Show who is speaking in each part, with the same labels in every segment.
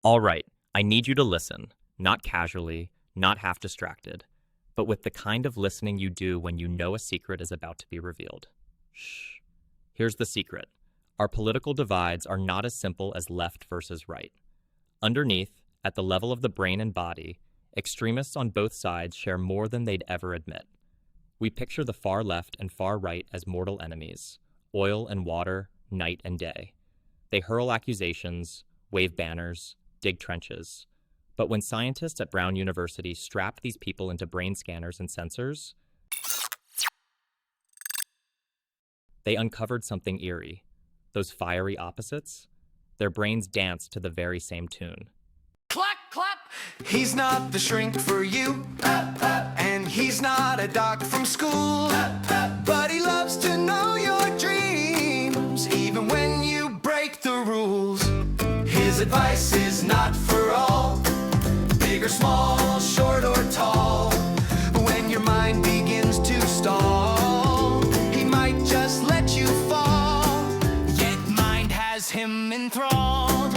Speaker 1: All right, I need you to listen, not casually, not half distracted, but with the kind of listening you do when you know a secret is about to be revealed. Shh. Here's the secret. Our political divides are not as simple as left versus right. Underneath, at the level of the brain and body, extremists on both sides share more than they'd ever admit. We picture the far left and far right as mortal enemies, oil and water, night and day. They hurl accusations, wave banners, dig trenches. But when scientists at Brown University strapped these people into brain scanners and sensors, they uncovered something eerie. Those fiery opposites, their brains danced to the very same tune.
Speaker 2: Clap, clap. He's not the shrink for you, and he's not a doc from school, but he loves to know your dreams, even when you break the rules. His advice is not for all, big or small, short or tall. When your mind begins to stall, he might just let you fall, yet mind has him enthralled.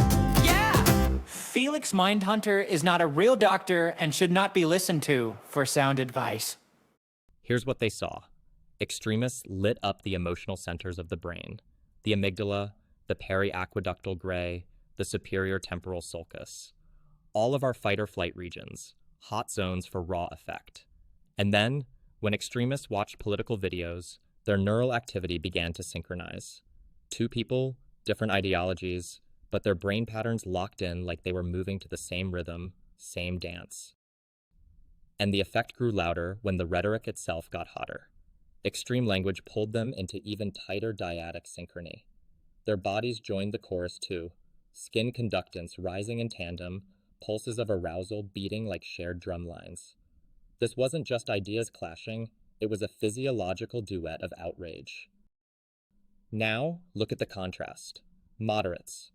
Speaker 3: Felix Mindhunter is not a real doctor and should not be listened to for sound advice.
Speaker 1: Here's what they saw. Extremists lit up the emotional centers of the brain, the amygdala, the periaqueductal gray, the superior temporal sulcus. All of our fight-or-flight regions, hot zones for raw effect. And then, when extremists watched political videos, their neural activity began to synchronize. Two people, different ideologies, but their brain patterns locked in like they were moving to the same rhythm, same dance. And the effect grew louder when the rhetoric itself got hotter. Extreme language pulled them into even tighter dyadic synchrony. Their bodies joined the chorus too, skin conductance rising in tandem, pulses of arousal beating like shared drum lines. This wasn't just ideas clashing, it was a physiological duet of outrage. Now, look at the contrast. Moderates.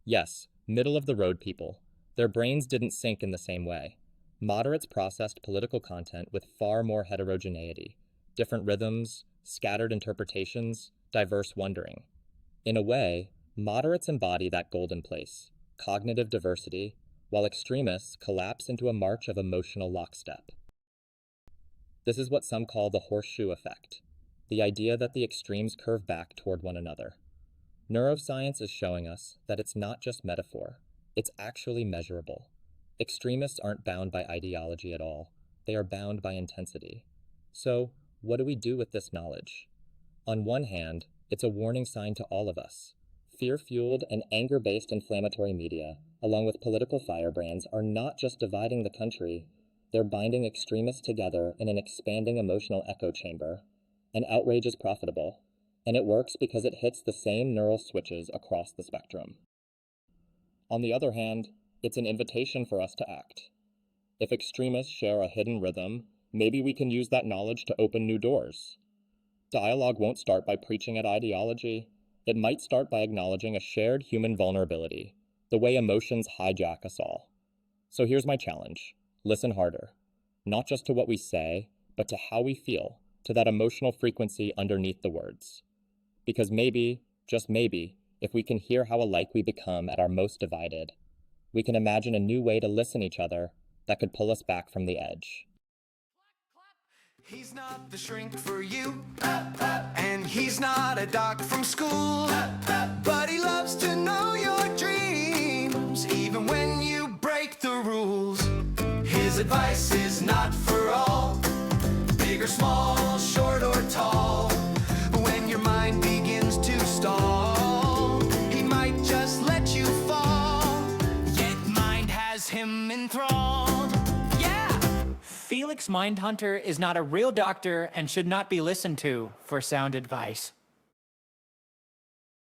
Speaker 1: Yes, middle-of-the-road people. Their brains didn't sync in the same way. Moderates processed political content with far more heterogeneity, different rhythms, scattered interpretations, diverse wondering. In a way, moderates embody that golden place, cognitive diversity, while extremists collapse into a march of emotional lockstep. This is what some call the horseshoe effect, the idea that the extremes curve back toward one another. Neuroscience is showing us that it's not just metaphor, it's actually measurable. Extremists aren't bound by ideology at all, they are bound by intensity. So, what do we do with this knowledge? On one hand, it's a warning sign to all of us. Fear-fueled and anger-based inflammatory media, along with political firebrands, are not just dividing the country, they're binding extremists together in an expanding emotional echo chamber. And outrage is profitable. And it works because it hits the same neural switches across the spectrum. On the other hand, it's an invitation for us to act. If extremists share a hidden rhythm, maybe we can use that knowledge to open new doors. Dialogue won't start by preaching at ideology. It might start by acknowledging a shared human vulnerability, the way emotions hijack us all. So here's my challenge. Listen harder. Not just to what we say, but to how we feel, to that emotional frequency underneath the words. Because maybe, just maybe, if we can hear how alike we become at our most divided, we can imagine a new way to listen each other that could pull us back from the edge.
Speaker 2: He's not the shrink for you, and he's not a doc from school, but he loves to know your dreams, even when you break the rules. His advice is not for all, big or small, short or tall. When your mind begins to stall, he might just let you fall, yet mind has him enthralled.
Speaker 3: Felix Mindhunter is not a real doctor and should not be listened to for sound advice.